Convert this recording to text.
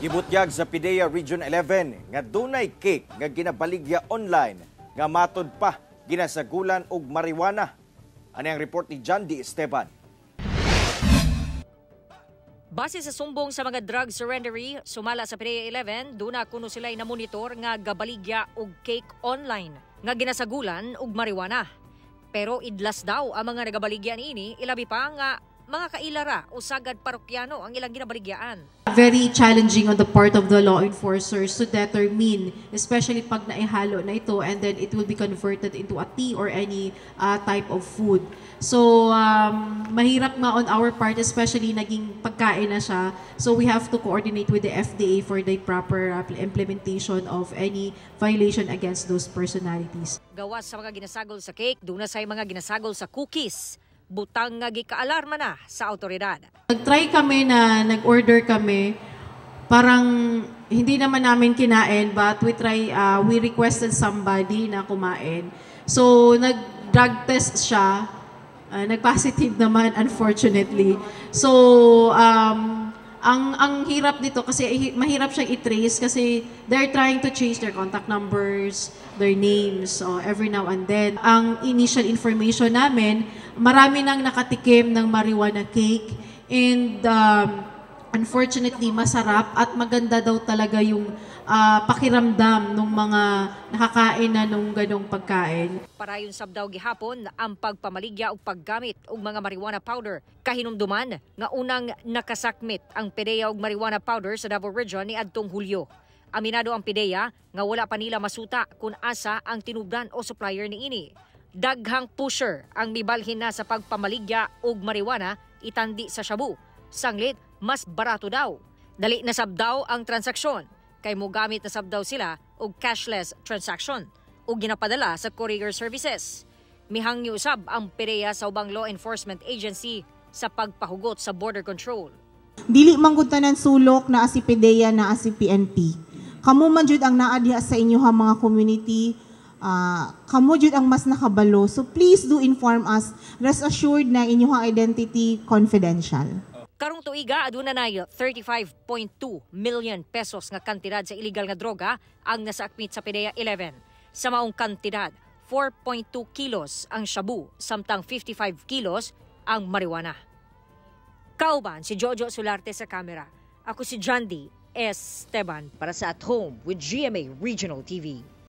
Gibutyag sa PIDEA Region 11 nga dunay cake nga ginabaligya online nga matod pa ginasagulan og marijuana. Ani ang report ni John D. Esteban. Base sa sumbong sa mga drug surrendery, sumala sa PIDEA 11, duna kuno sila na monitor nga gabaligya og cake online nga ginasagulan og marijuana. Pero idlas daw ang mga nagabaligya niini, ilabi pa nga mga kailara o sagad parokyano ang ilang ginabaligyaan. Very challenging on the part of the law enforcers to determine, especially pag naihalo na ito and then it will be converted into a tea or any type of food. So, mahirap nga on our part, especially naging pagkain na siya. So, we have to coordinate with the FDA for the proper implementation of any violation against those personalities. Gawas sa mga ginasagol sa cake, doon na sa mga ginasagol sa cookies. Butang nga gikaalarma na sa awtoridad. Nag-try kami na nag-order kami, parang hindi naman namin kinain but we requested somebody na kumain. So nag-drug test siya, nag-positive naman unfortunately. So ang hirap dito kasi mahirap siyang i-trace kasi they're trying to change their contact numbers, their names, every now and then. Ang initial information namin, marami nang nakatikim ng marijuana cake and unfortunately masarap at maganda daw talaga yung pakiramdam ng mga nakakain na nung ganong pagkain. Parayon sabdaw gihapon ang pagpamaligya o paggamit og mga marijuana powder. Kahinumduman nga unang nakasakmit ang PIDEA og marijuana powder sa Davao Region ni adtong Hulyo. Aminado ang PIDEA nga wala pa nila masuta kung asa ang tinubdan o supplier niini. Daghang pusher ang mibalhin na sa pagpamaligya og marijuana itandi sa shabu. Sanglit, mas barato daw. Dali na sabdaw ang transaksyon kay mogamit na sabdaw sila og cashless transaction o ginapadala sa courier services. Mihangyo usab ang PIDEA sa ubang law enforcement agency sa pagpahugot sa border control. Dili man gud tanan sulok na si PIDEA na si PNP. Kamo man jud ang naa diha sa inyoha mga community. Kamo jud ang mas nakabalo. So please do inform us. Rest assured na inyong identity confidential. Karong tuiga aduna nay 35.2 million pesos nga kantidad sa illegal nga droga ang nasaakmit sa PIDEA 11. Sa maong kantidad, 4.2 kilos ang shabu samtang 55 kilos ang marijuana. Kauban si Jojo Solarte sa kamera. Ako si John D. Esteban para sa At Home with GMA Regional TV.